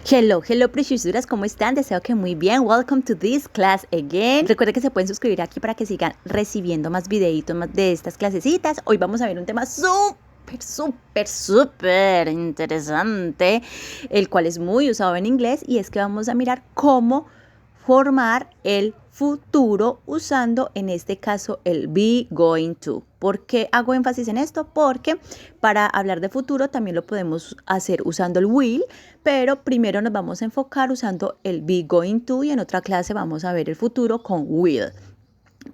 Hello, preciosuras, ¿cómo están? Deseo que muy bien. Welcome to this class again. Recuerden que se pueden suscribir aquí para que sigan recibiendo más videitos más de estas clasecitas. Hoy vamos a ver un tema súper interesante, el cual es muy usado en inglés, y es que vamos a mirar cómo formar el futuro usando en este caso el be going to. ¿Por qué hago énfasis en esto? Porque para hablar de futuro también lo podemos hacer usando el will, pero primero nos vamos a enfocar usando el be going to, y en otra clase vamos a ver el futuro con will.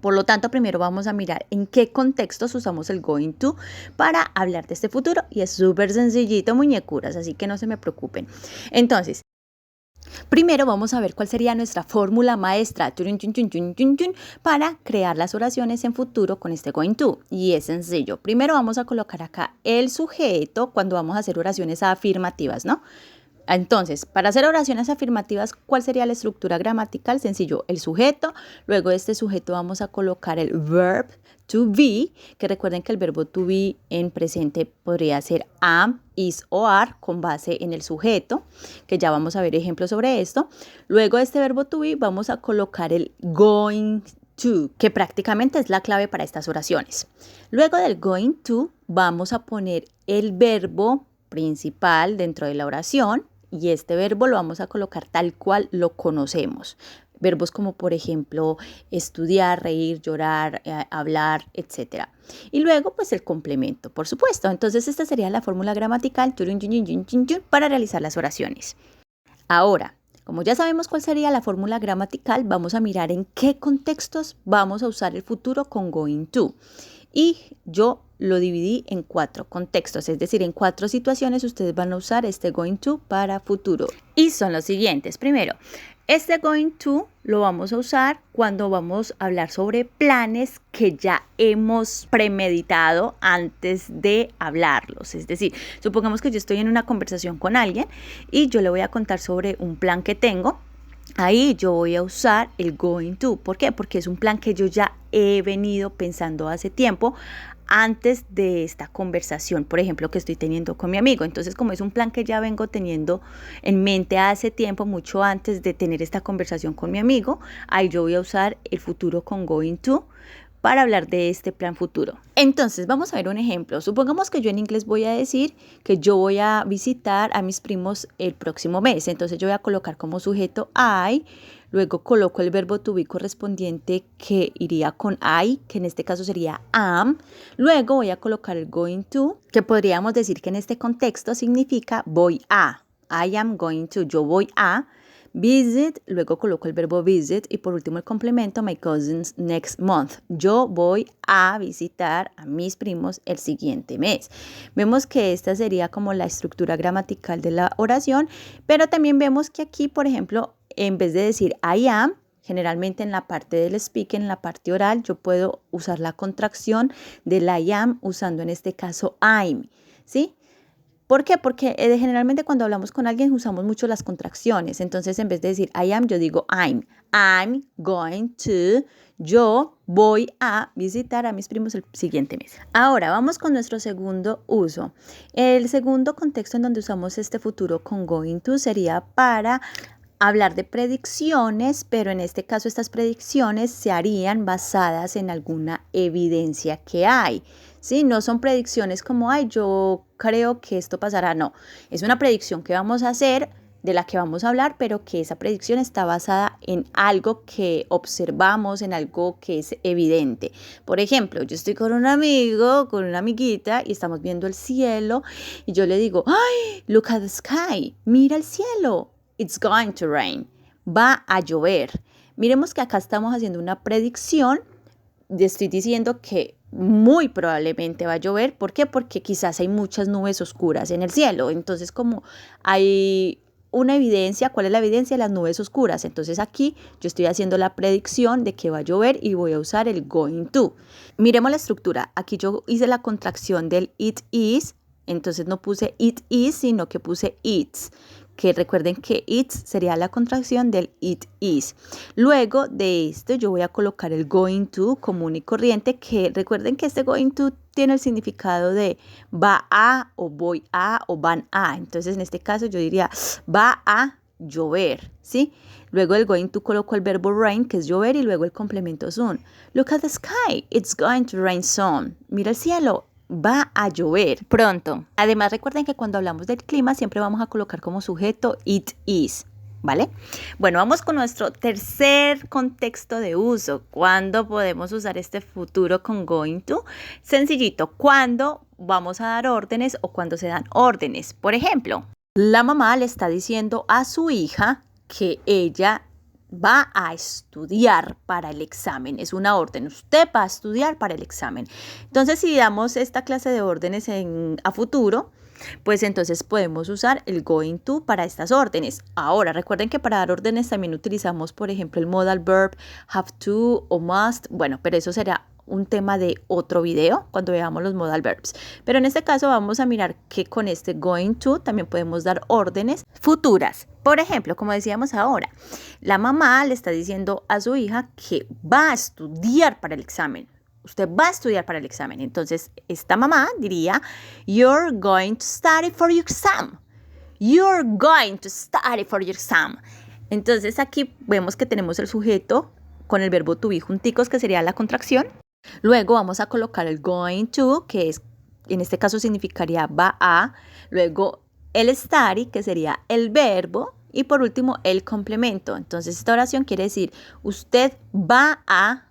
Por lo tanto, primero vamos a mirar en qué contextos usamos el going to para hablar de este futuro, y es súper sencillito, muñecuras, así que no se me preocupen. Entonces, primero vamos a ver cuál sería nuestra fórmula maestra para crear las oraciones en futuro con este going to. Y es sencillo. Primero vamos a colocar acá el sujeto cuando vamos a hacer oraciones afirmativas, ¿no? Entonces, para hacer oraciones afirmativas, ¿cuál sería la estructura gramatical? Sencillo, el sujeto. Luego de este sujeto vamos a colocar el verb to be, que recuerden que el verbo to be en presente podría ser am, is o are con base en el sujeto, que ya vamos a ver ejemplos sobre esto. Luego de este verbo to be vamos a colocar el going to, que prácticamente es la clave para estas oraciones. Luego del going to vamos a poner el verbo principal dentro de la oración, y este verbo lo vamos a colocar tal cual lo conocemos. Verbos como, por ejemplo, estudiar, reír, llorar, hablar, etc. Y luego, pues, el complemento, por supuesto. Entonces, esta sería la fórmula gramatical para realizar las oraciones. Ahora, como ya sabemos cuál sería la fórmula gramatical, vamos a mirar en qué contextos vamos a usar el futuro con going to. Y yo lo dividí en 4 contextos, es decir, en 4 situaciones ustedes van a usar este going to para futuro. Y son los siguientes. Primero, este going to lo vamos a usar cuando vamos a hablar sobre planes que ya hemos premeditado antes de hablarlos. Es decir, supongamos que yo estoy en una conversación con alguien y yo le voy a contar sobre un plan que tengo. Ahí yo voy a usar el going to. ¿Por qué? Porque es un plan que yo ya he venido pensando hace tiempo antes de esta conversación, por ejemplo, que estoy teniendo con mi amigo. Entonces, como es un plan que ya vengo teniendo en mente hace tiempo, mucho antes de tener esta conversación con mi amigo, ahí yo voy a usar el futuro con going to para hablar de este plan futuro. Entonces, vamos a ver un ejemplo. Supongamos que yo en inglés voy a decir que yo voy a visitar a mis primos el próximo mes. Entonces, yo voy a colocar como sujeto I, luego coloco el verbo to be correspondiente que iría con I, que en este caso sería am. Luego voy a colocar el going to, que podríamos decir que en este contexto significa voy a. I am going to, yo voy a visit, luego coloco el verbo visit, y por último el complemento, my cousins next month. Yo voy a visitar a mis primos el siguiente mes. Vemos que esta sería como la estructura gramatical de la oración, pero también vemos que aquí, por ejemplo, en vez de decir I am, generalmente en la parte del speaking, en la parte oral, yo puedo usar la contracción del I am usando en este caso I'm, ¿sí? ¿Por qué? Porque generalmente cuando hablamos con alguien usamos mucho las contracciones. Entonces, en vez de decir I am, yo digo I'm. I'm going to, yo voy a visitar a mis primos el siguiente mes. Ahora, vamos con nuestro segundo uso. El segundo contexto en donde usamos este futuro con going to sería para hablar de predicciones, pero en este caso estas predicciones se harían basadas en alguna evidencia que hay, ¿sí? No son predicciones como, ay, yo creo que esto pasará, no. Es una predicción que vamos a hacer, de la que vamos a hablar, pero que esa predicción está basada en algo que observamos, en algo que es evidente. Por ejemplo, yo estoy con un amigo, con una amiguita, y estamos viendo el cielo, y yo le digo, ay, look at the sky, mira el cielo. It's going to rain. Va a llover. Miremos que acá estamos haciendo una predicción. Estoy diciendo que muy probablemente va a llover. ¿Por qué? Porque quizás hay muchas nubes oscuras en el cielo. Entonces, como hay una evidencia, ¿cuál es la evidencia? Las nubes oscuras. Entonces, aquí yo estoy haciendo la predicción de que va a llover y voy a usar el going to. Miremos la estructura. Aquí yo hice la contracción del it is. Entonces, no puse it is, sino que puse it's. que recuerden que it's sería la contracción del it is. Luego de esto yo voy a colocar el going to común y corriente, que recuerden que este going to tiene el significado de va a o voy a o van a. Entonces en este caso yo diría va a llover, ¿sí? Luego del going to coloco el verbo rain, que es llover, y luego el complemento soon. Look at the sky, it's going to rain soon. Mira el cielo, va a llover pronto. Además, recuerden que cuando hablamos del clima siempre vamos a colocar como sujeto it is, ¿vale? Bueno, vamos con nuestro tercer contexto de uso. ¿Cuándo podemos usar este futuro con going to? Sencillito, cuando vamos a dar órdenes o cuando se dan órdenes. Por ejemplo, la mamá le está diciendo a su hija que ella va a estudiar para el examen. Es una orden. Usted va a estudiar para el examen. Entonces, si damos esta clase de órdenes a futuro, pues entonces podemos usar el going to para estas órdenes. Ahora, recuerden que para dar órdenes también utilizamos, por ejemplo, el modal verb have to o must. Bueno, pero eso será un tema de otro video cuando veamos los modal verbs. Pero en este caso vamos a mirar que con este going to también podemos dar órdenes futuras. Por ejemplo, como decíamos ahora, la mamá le está diciendo a su hija que va a estudiar para el examen. Usted va a estudiar para el examen. Entonces, esta mamá diría, you're going to study for your exam. You're going to study for your exam. Entonces, aquí vemos que tenemos el sujeto con el verbo to be junticos, que sería la contracción. Luego vamos a colocar el going to, que es, en este caso significaría va a. Luego el study, que sería el verbo. Y por último, el complemento. Entonces, esta oración quiere decir, usted va a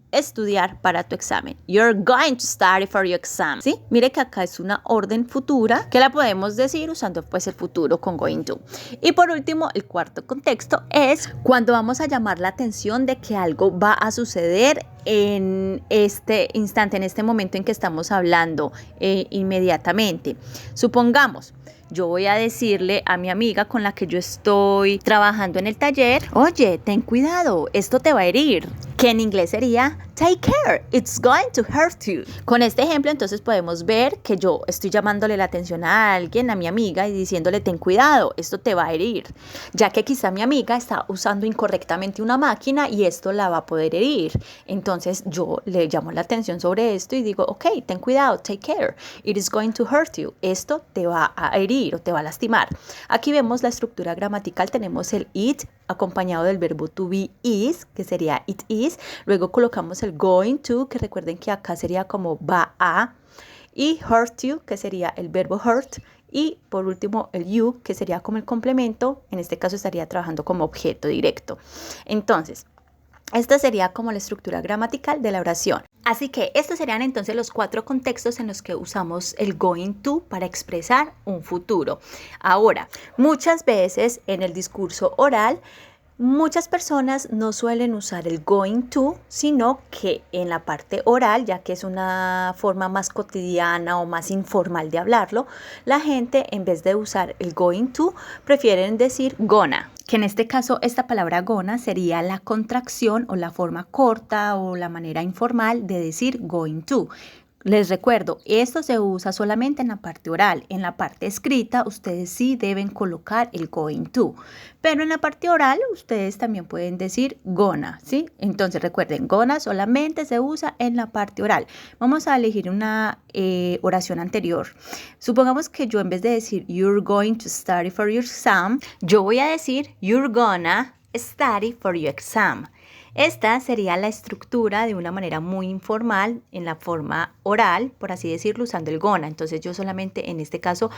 estudiar para tu examen. You're going to study for your exam. ¿Sí? Mire que acá es una orden futura que la podemos decir usando pues el futuro con going to. Y por último, el cuarto contexto es cuando vamos a llamar la atención de que algo va a suceder en este instante, en este momento en que estamos hablando inmediatamente. Supongamos, yo voy a decirle a mi amiga con la que yo estoy trabajando en el taller, oye, ten cuidado, esto te va a herir. Que en inglés sería, take care, it's going to hurt you. Con este ejemplo, entonces podemos ver que yo estoy llamándole la atención a alguien, a mi amiga, y diciéndole, ten cuidado, esto te va a herir. Ya que quizá mi amiga está usando incorrectamente una máquina y esto la va a poder herir. Entonces yo le llamo la atención sobre esto y digo, ok, ten cuidado, take care, it is going to hurt you. Esto te va a herir o te va a lastimar. Aquí vemos la estructura gramatical, tenemos el it acompañado del verbo to be is, que sería it is. Luego colocamos el going to, que recuerden que acá sería como va a. Y hurt you, que sería el verbo hurt. Y por último el you, que sería como el complemento. En este caso estaría trabajando como objeto directo. Entonces, esta sería como la estructura gramatical de la oración. Así que estos serían entonces los 4 contextos en los que usamos el going to para expresar un futuro. Ahora, muchas veces en el discurso oral, muchas personas no suelen usar el going to, sino que en la parte oral, ya que es una forma más cotidiana o más informal de hablarlo, la gente en vez de usar el going to, prefieren decir gonna. Que en este caso esta palabra gonna sería la contracción o la forma corta o la manera informal de decir going to. Les recuerdo, esto se usa solamente en la parte oral. En la parte escrita, ustedes sí deben colocar el going to. Pero en la parte oral, ustedes también pueden decir gonna, ¿sí? Entonces, recuerden, gonna solamente se usa en la parte oral. Vamos a elegir una oración anterior. Supongamos que yo en vez de decir you're going to study for your exam, yo voy a decir you're gonna study for your exam. Esta sería la estructura de una manera muy informal en la forma oral, por así decirlo, usando el gonna. Entonces yo solamente en este caso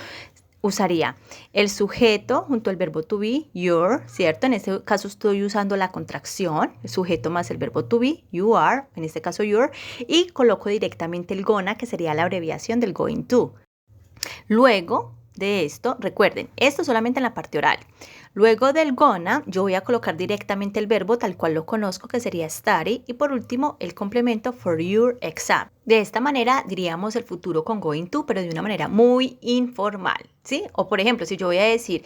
usaría el sujeto junto al verbo to be, your, ¿cierto? En este caso estoy usando la contracción, el sujeto más el verbo to be, you are, en este caso your, y coloco directamente el gonna, que sería la abreviación del going to. Luego de esto, recuerden, esto solamente en la parte oral. Luego del gonna, yo voy a colocar directamente el verbo tal cual lo conozco, que sería study, y por último, el complemento for your exam. De esta manera diríamos el futuro con going to, pero de una manera muy informal, ¿sí? O por ejemplo, si yo voy a decir,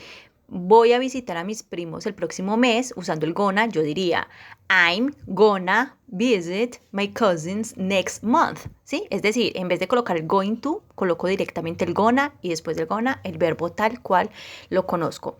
voy a visitar a mis primos el próximo mes, usando el gonna, yo diría I'm gonna visit my cousins next month, ¿sí? Es decir, en vez de colocar el going to, coloco directamente el gonna y después del gonna el verbo tal cual lo conozco.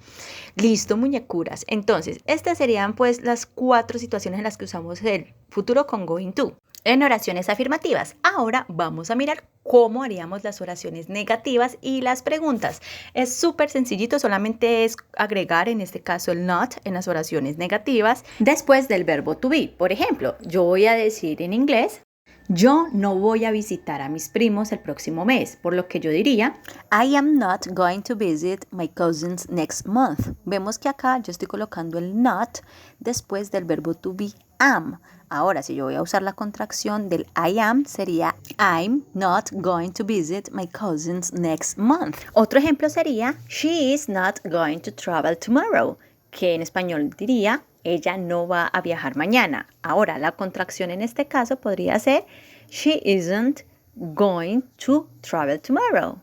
Listo, muñecuras. Entonces, estas serían pues las 4 situaciones en las que usamos el futuro con going to. En oraciones afirmativas. Ahora vamos a mirar cómo haríamos las oraciones negativas y las preguntas. Es súper sencillito, solamente es agregar en este caso el not en las oraciones negativas después del verbo to be. Por ejemplo, yo voy a decir en inglés, yo no voy a visitar a mis primos el próximo mes, por lo que yo diría, I am not going to visit my cousins next month. Vemos que acá yo estoy colocando el not después del verbo to be am. Ahora, si yo voy a usar la contracción del I am, sería I'm not going to visit my cousins next month. Otro ejemplo sería she is not going to travel tomorrow, que en español diría ella no va a viajar mañana. Ahora, la contracción en este caso podría ser she isn't going to travel tomorrow.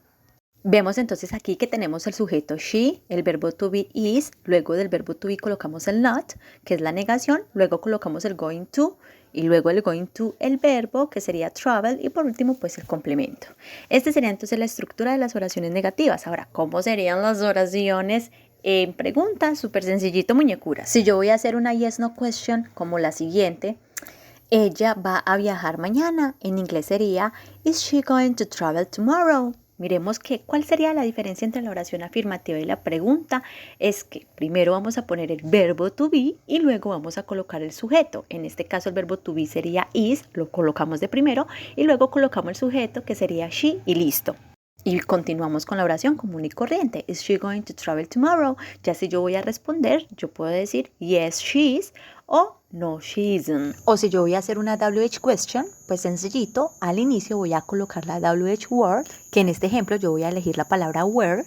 Vemos entonces aquí que tenemos el sujeto she, el verbo to be is, luego del verbo to be colocamos el not, que es la negación, luego colocamos el going to y luego el going to el verbo, que sería travel, y por último pues el complemento. Esta sería entonces la estructura de las oraciones negativas. Ahora, ¿cómo serían las oraciones en pregunta? Súper sencillito, muñecuras. Si yo voy a hacer una yes no question como la siguiente, ella va a viajar mañana, en inglés sería is she going to travel tomorrow? Miremos que cuál sería la diferencia entre la oración afirmativa y la pregunta. Es que primero vamos a poner el verbo to be y luego vamos a colocar el sujeto. En este caso el verbo to be sería is, lo colocamos de primero y luego colocamos el sujeto que sería she y listo. Y continuamos con la oración común y corriente. Is she going to travel tomorrow? Ya si yo voy a responder, yo puedo decir yes, she is o no, she isn't. O si yo voy a hacer una WH question, pues sencillito, al inicio voy a colocar la WH word, que en este ejemplo yo voy a elegir la palabra where,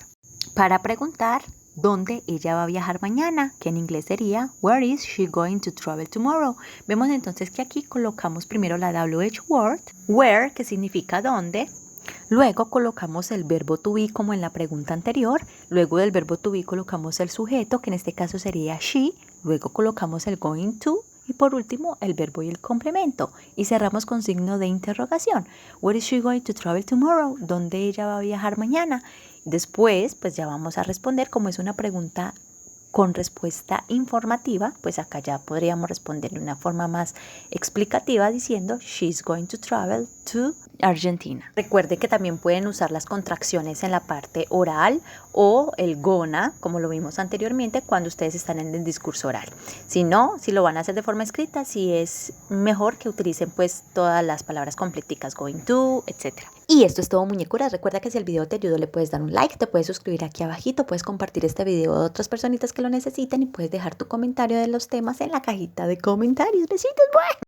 para preguntar dónde ella va a viajar mañana, que en inglés sería where is she going to travel tomorrow. Vemos entonces que aquí colocamos primero la WH word, where, que significa dónde. Luego colocamos el verbo to be como en la pregunta anterior, luego del verbo to be colocamos el sujeto, que en este caso sería she, luego colocamos el going to y por último el verbo y el complemento. Y cerramos con signo de interrogación. Where is she going to travel tomorrow? ¿Dónde ella va a viajar mañana? Después, pues ya vamos a responder, como es una pregunta con respuesta informativa, pues acá ya podríamos responder de una forma más explicativa diciendo she's going to travel to Argentina. Recuerde que también pueden usar las contracciones en la parte oral o el gonna, como lo vimos anteriormente, cuando ustedes están en el discurso oral. Si no, si lo van a hacer de forma escrita, sí es mejor que utilicen pues todas las palabras completicas, going to, etc. Y esto es todo, muñecuras. Recuerda que si el video te ayudó, le puedes dar un like, te puedes suscribir aquí abajito, puedes compartir este video a otras personitas que lo necesiten y puedes dejar tu comentario de los temas en la cajita de comentarios. Besitos, ¡buah!